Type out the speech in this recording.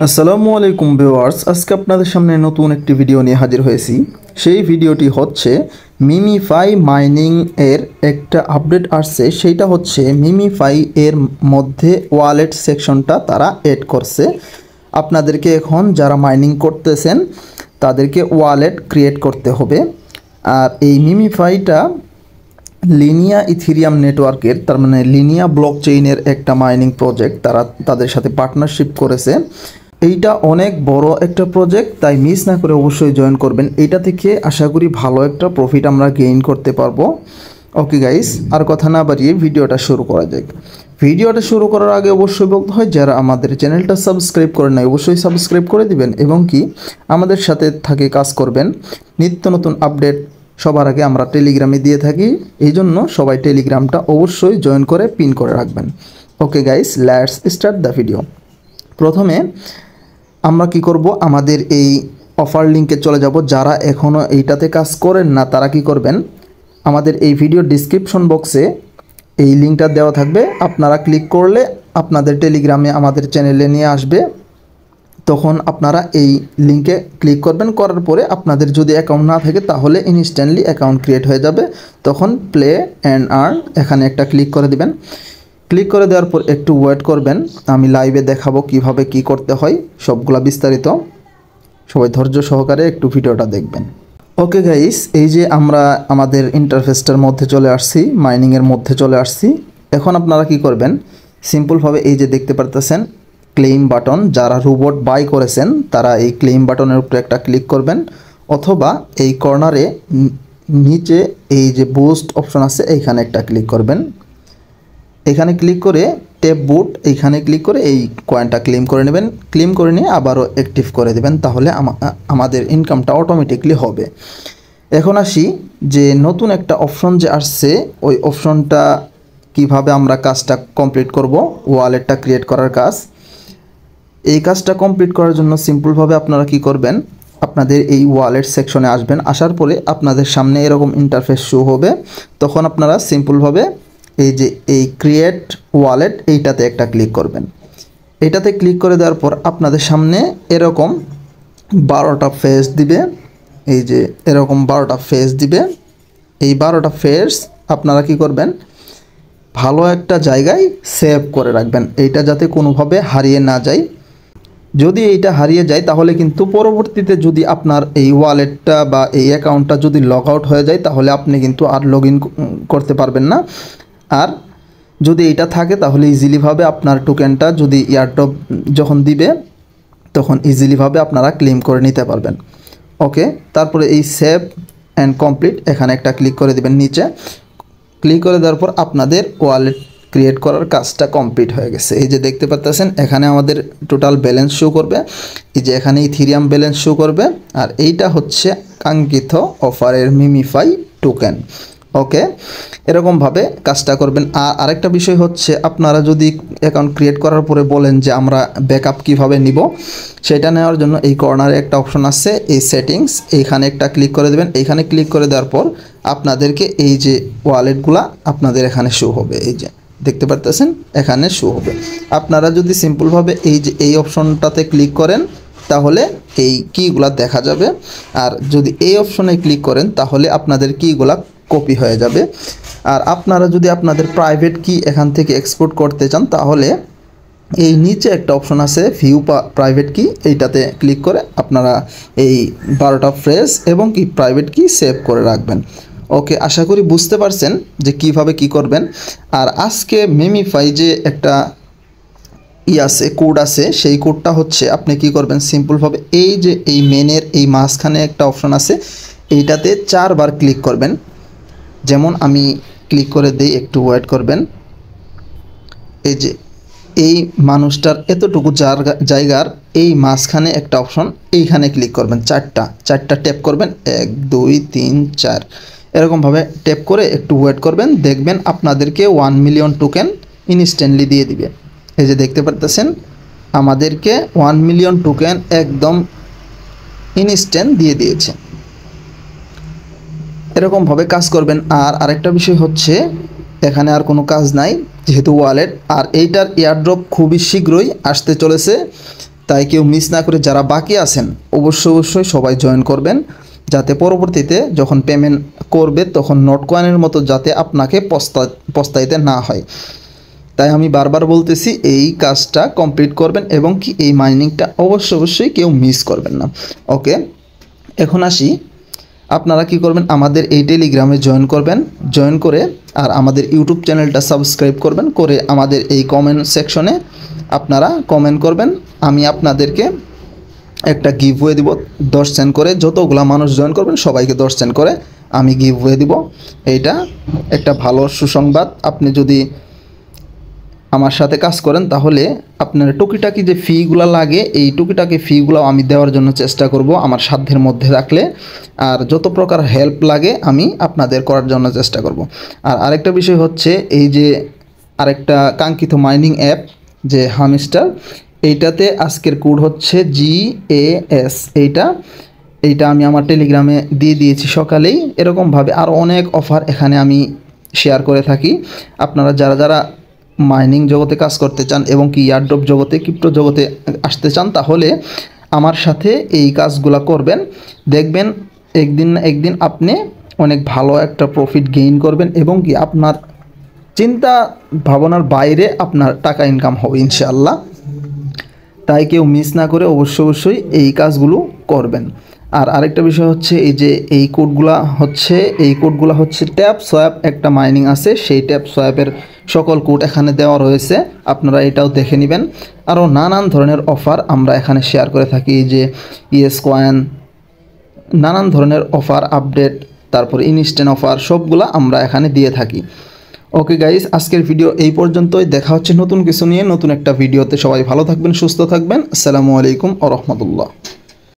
আসসালামু আলাইকুম ভিউয়ার্স, আজকে আপনাদের সামনে নতুন একটি ভিডিও নিয়ে হাজির হয়েছি। সেই ভিডিওটি হচ্ছে মিমিফাই মাইনিং এর একটা আপডেট আসছে। সেইটা হচ্ছে মিমিফাই এর মধ্যে ওয়ালেট সেকশনটা তারা এড করছে। আপনাদেরকে এখন যারা মাইনিং করতেছেন তাদেরকে ওয়ালেট ক্রিয়েট করতে হবে। আর এই মিমিফাইটা লিনিয়া ইথেরিয়াম নেটওয়ার্কের, তার মানে লিনিয়া ব্লক চেইনের একটা মাইনিং প্রজেক্ট, তারা তাদের সাথে পার্টনারশিপ করেছে। এইটা অনেক বড় একটা প্রজেক্ট, তাই মিস না করে অবশ্যই জয়েন করবেন। এইটা থেকে আশা করি ভালো একটা প্রফিট আমরা গেইন করতে পারবো। ওকে গাইস, আর কথা না বাড়িয়ে ভিডিওটা শুরু করা যাক। ভিডিওটা শুরু করার আগে অবশ্যই বলতে হয়, যারা আমাদের চ্যানেলটা সাবস্ক্রাইব করেন নাই অবশ্যই সাবস্ক্রাইব করে দিবেন এবং কি আমাদের সাথে থাকে কাজ করবেন। নিত্য নতুন আপডেট সবার আগে আমরা টেলিগ্রামে দিয়ে থাকি, এই জন্য সবাই টেলিগ্রামটা অবশ্যই জয়েন করে পিন করে রাখবেন। Okay guys, let's start the video. প্রথমে আমরা কি করব, আমাদের এই অফার লিঙ্কে চলে যাব। যারা এখনও এইটাতে কাজ করেন না তারা কি করবেন, আমাদের এই ভিডিও ডিসক্রিপশন বক্সে এই লিঙ্কটা দেওয়া থাকবে। আপনারা ক্লিক করলে আপনাদের টেলিগ্রামে আমাদের চ্যানেলে নিয়ে আসবে। তখন আপনারা এই লিঙ্কে ক্লিক করবেন, করার পরে আপনাদের যদি অ্যাকাউন্ট না থাকে তাহলে ইনস্ট্যান্টলি অ্যাকাউন্ট ক্রিয়েট হয়ে যাবে। তখন প্লে অ্যান্ড আর্ন এখানে একটা ক্লিক করে দিবেন। ক্লিক করে দেওয়ার পর একটু ওয়েট করবেন, আমি লাইভে দেখাবো কিভাবে কি করতে হয় সবগুলা বিস্তারিত। সবাই ধৈর্য সহকারে একটু ভিডিওটা দেখবেন। ওকে গাইস, এই যে আমরা আমাদের ইন্টারফেসটার মধ্যে চলে আসছি, মাইনিংয়ের মধ্যে চলে আসছি। এখন আপনারা কি করবেন, সিম্পলভাবে এই যে দেখতে পারতেছেন ক্লেইম বাটন, যারা রোবট বাই করেছেন তারা এই ক্লেইম বাটনের উপরে একটা ক্লিক করবেন, অথবা এই কর্নারে নিচে এই যে বুস্ট অপশন আছে এইখানে একটা ক্লিক করবেন। এখানে ক্লিক করে টেপ বুট এইখানে ক্লিক করে এই কয়েনটা ক্লেম করে নেবেন। ক্লেম করে নিয়ে আবারও অ্যাক্টিভ করে দেবেন, তাহলে আমাদের ইনকামটা অটোমেটিকলি হবে। এখন আসি যে নতুন একটা অপশন যে আসছে, ওই অপশনটা কিভাবে আমরা কাজটা কমপ্লিট করব, ওয়ালেটটা ক্রিয়েট করার কাজ। এই কাজটা কমপ্লিট করার জন্য সিম্পলভাবে আপনারা কি করবেন, আপনাদের এই ওয়ালেট সেকশনে আসবেন। আসার পরে আপনাদের সামনে এরকম ইন্টারফেস শো হবে। তখন আপনারা সিম্পলভাবে এই যে এই ক্রিয়েট ওয়ালেট এইটাতে একটা ক্লিক করবেন। এইটাতে ক্লিক করে দেওয়ার পর আপনাদের সামনে এরকম 12টা ফেস দিবে। এই যে এরকম 12টা ফেস দিবে। এই 12টা ফেস আপনারা কি করবেন, ভালো একটা জায়গায় সেভ করে রাখবেন, এইটা যাতে কোনোভাবে হারিয়ে না যায়। যদি এইটা হারিয়ে যায় তাহলে কিন্তু পরবর্তীতে যদি আপনার এই ওয়ালেটটা বা এই অ্যাকাউন্টটা যদি লগ আউট হয়ে যায় তাহলে আপনি কিন্তু আর লগ ইন করতে পারবেন না। আর যদি এইটা থাকে তাহলে ইজিলিভাবে আপনার টোকেনটা যদি এয়ারড্রপ যখন দিবে তখন ইজিলিভাবে আপনারা ক্লেম করে নিতে পারবেন। ওকে, তারপরে এই সেভ অ্যান্ড কমপ্লিট এখানে একটা ক্লিক করে দিবেন। নিচে ক্লিক করে দেওয়ার পর আপনাদের ওয়ালেট ক্রিয়েট করার কাজটা কমপ্লিট হয়ে গেছে। এই যে দেখতে পাচ্ছেন এখানে আমাদের টোটাল ব্যালেন্স শো করবে, এই যে এখানে ইথেরিয়াম ব্যালেন্স শো করবে, আর এইটা হচ্ছে কাঙ্ক্ষিত অফারের মিমিফাই টোকেন। ওকে, এরকমভাবে কাজটা করবেন। আর আরেকটা বিষয় হচ্ছে, আপনারা যদি অ্যাকাউন্ট ক্রিয়েট করার পরে বলেন যে আমরা ব্যাকআপ কীভাবে নিব, সেটা নেওয়ার জন্য এই কর্নারে একটা অপশন আছে, এই সেটিংস, এইখানে একটা ক্লিক করে দেবেন। এইখানে ক্লিক করে দেওয়ার পর আপনাদেরকে এই যে ওয়ালেটগুলা আপনাদের এখানে শো হবে, এই যে দেখতে পারতেছেন এখানে শো হবে। আপনারা যদি সিম্পলভাবে এই যে এই অপশনটাতে ক্লিক করেন তাহলে এই কিগুলা দেখা যাবে, আর যদি এই অপশনে ক্লিক করেন তাহলে আপনাদের কিগুলা কপি হয়ে যাবে। আর আপনারা যদি আপনাদের প্রাইভেট কি এখান থেকে এক্সপোর্ট করতে চান তাহলে এই নিচে একটা অপশন আছে ভিউ প্রাইভেট কি, এইটাতে ক্লিক করে আপনারা এই 12টা ফ্রেজ এবং কি প্রাইভেট কি সেভ করে রাখবেন। ওকে, আশা করি বুঝতে পারছেন যে কিভাবে কি করবেন। আর আজকে মিমিফাই যে একটা আছে কোড আছে, সেই কোডটা হচ্ছে আপনি কি করবেন, সিম্পলভাবে এই যে এই মেনের এই মাঝখানে একটা অপশন আছে, এইটাতে 4বার ক্লিক করবেন। যেমন আমি ক্লিক করে দিই, একটু ওয়েট করবেন। এই যে এই মানুষটার এতটুকু জায়গার এই মাঝখানে একটা অপশন, এইখানে ক্লিক করবেন। চারটা ট্যাপ করবেন, 1 2 3 4 এরকমভাবে ট্যাপ করে একটু ওয়েট করবেন। দেখবেন আপনাদেরকে 1 মিলিয়ন টোকেন ইনস্ট্যান্টলি দিয়ে দিবে। এই যে দেখতে পারতেছেন আমাদেরকে 1 মিলিয়ন টোকেন একদম ইনস্ট্যান্ট দিয়ে দিয়েছে। এরকমভাবে কাজ করবেন। আর আরেকটা বিষয় হচ্ছে, এখানে আর কোনো কাজ নাই যেহেতু ওয়ালেট, আর এইটার এয়ারড্রপ খুবই শীঘ্রই আসতে চলেছে। তাই কেউ মিস না করে যারা বাকি আছেন অবশ্যই সবাই জয়েন করবেন, যাতে পরবর্তীতে যখন পেমেন্ট করবে তখন নট কয়েনের মতো যাতে আপনাকে পস্তাইতে না হয়। তাই আমি বারবার বলতেছি এই কাজটা কমপ্লিট করবেন এবং কি এই মাইনিংটা অবশ্যই কেউ মিস করবেন না। ওকে, এখন আসি, আপনারা কি করবেন, আমাদের এই টেলিগ্রামে জয়েন করবেন, জয়েন করে আর আমাদের ইউটিউব চ্যানেলটা সাবস্ক্রাইব করবেন, করে আমাদের এই কমেন্ট সেকশনে আপনারা কমেন্ট করবেন। আমি আপনাদেরকে একটা গিভওয়ে দিব 10 সেন্ট করে, যতগুলা মানুষ জয়েন করবেন সবাইকে 10 সেন্ট করে আমি গিভওয়ে দিব। এইটা একটা ভালো সুসংবাদ। আপনি যদি আমার সাথে কাজ করেন তাহলে আপনার টুকিটাকি যে ফিগুলো লাগে এই টুকিটাকি ফিগুলো আমি দেওয়ার জন্য চেষ্টা করব আমার সাধ্যের মধ্যে থাকলে, আর যত প্রকার হেল্প লাগে আমি আপনাদের করার জন্য চেষ্টা করব। আর আরেকটা বিষয় হচ্ছে, এই যে আরেকটা কাঙ্ক্ষিত মাইনিং অ্যাপ যে হামস্টার, এইটাতে আজকের কোড হচ্ছে GAS। এইটা আমি আমার টেলিগ্রামে দিয়ে দিয়েছি সকালেই। এরকমভাবে আরও অনেক অফার এখানে আমি শেয়ার করে থাকি। আপনারা যারা মাইনিং জগতে কাজ করতে চান এবং কি এয়ারড্রপ জগতে, ক্রিপ্টো জগতে আসতে চান, তাহলে আমার সাথে এই কাজগুলো করবেন। দেখবেন একদিন না একদিন আপনি অনেক ভালো একটা প্রফিট গেইন করবেন এবং কি আপনার চিন্তা ভাবনার বাইরে আপনার টাকা ইনকাম হবে ইনশাআল্লাহ। তাই কেউ মিস না করে অবশ্যই এই কাজগুলো করবেন। আর আরেকটা বিষয় হচ্ছে, এই কোডগুলো হচ্ছে ট্যাপ সোয়াপ একটা মাইনিং আছে, সেই ট্যাপ সোয়াপের সকল কোড এখানে দেওয়া রয়েছে, আপনারা এটাও দেখে নেবেন। আরও নানান ধরনের অফার আমরা এখানে শেয়ার করে থাকি, যে ইয়েস কয়েন, নানান ধরনের অফার আপডেট, তারপর ইনস্ট্যান্ট অফার, সবগুলা আমরা এখানে দিয়ে থাকি। ওকে গাইস, আজকের ভিডিও এই পর্যন্তই। দেখা হচ্ছে নতুন কিছু নিয়ে নতুন একটা ভিডিওতে। সবাই ভালো থাকবেন, সুস্থ থাকবেন। আসসালামু আলাইকুম ওয়া রাহমাতুল্লাহ।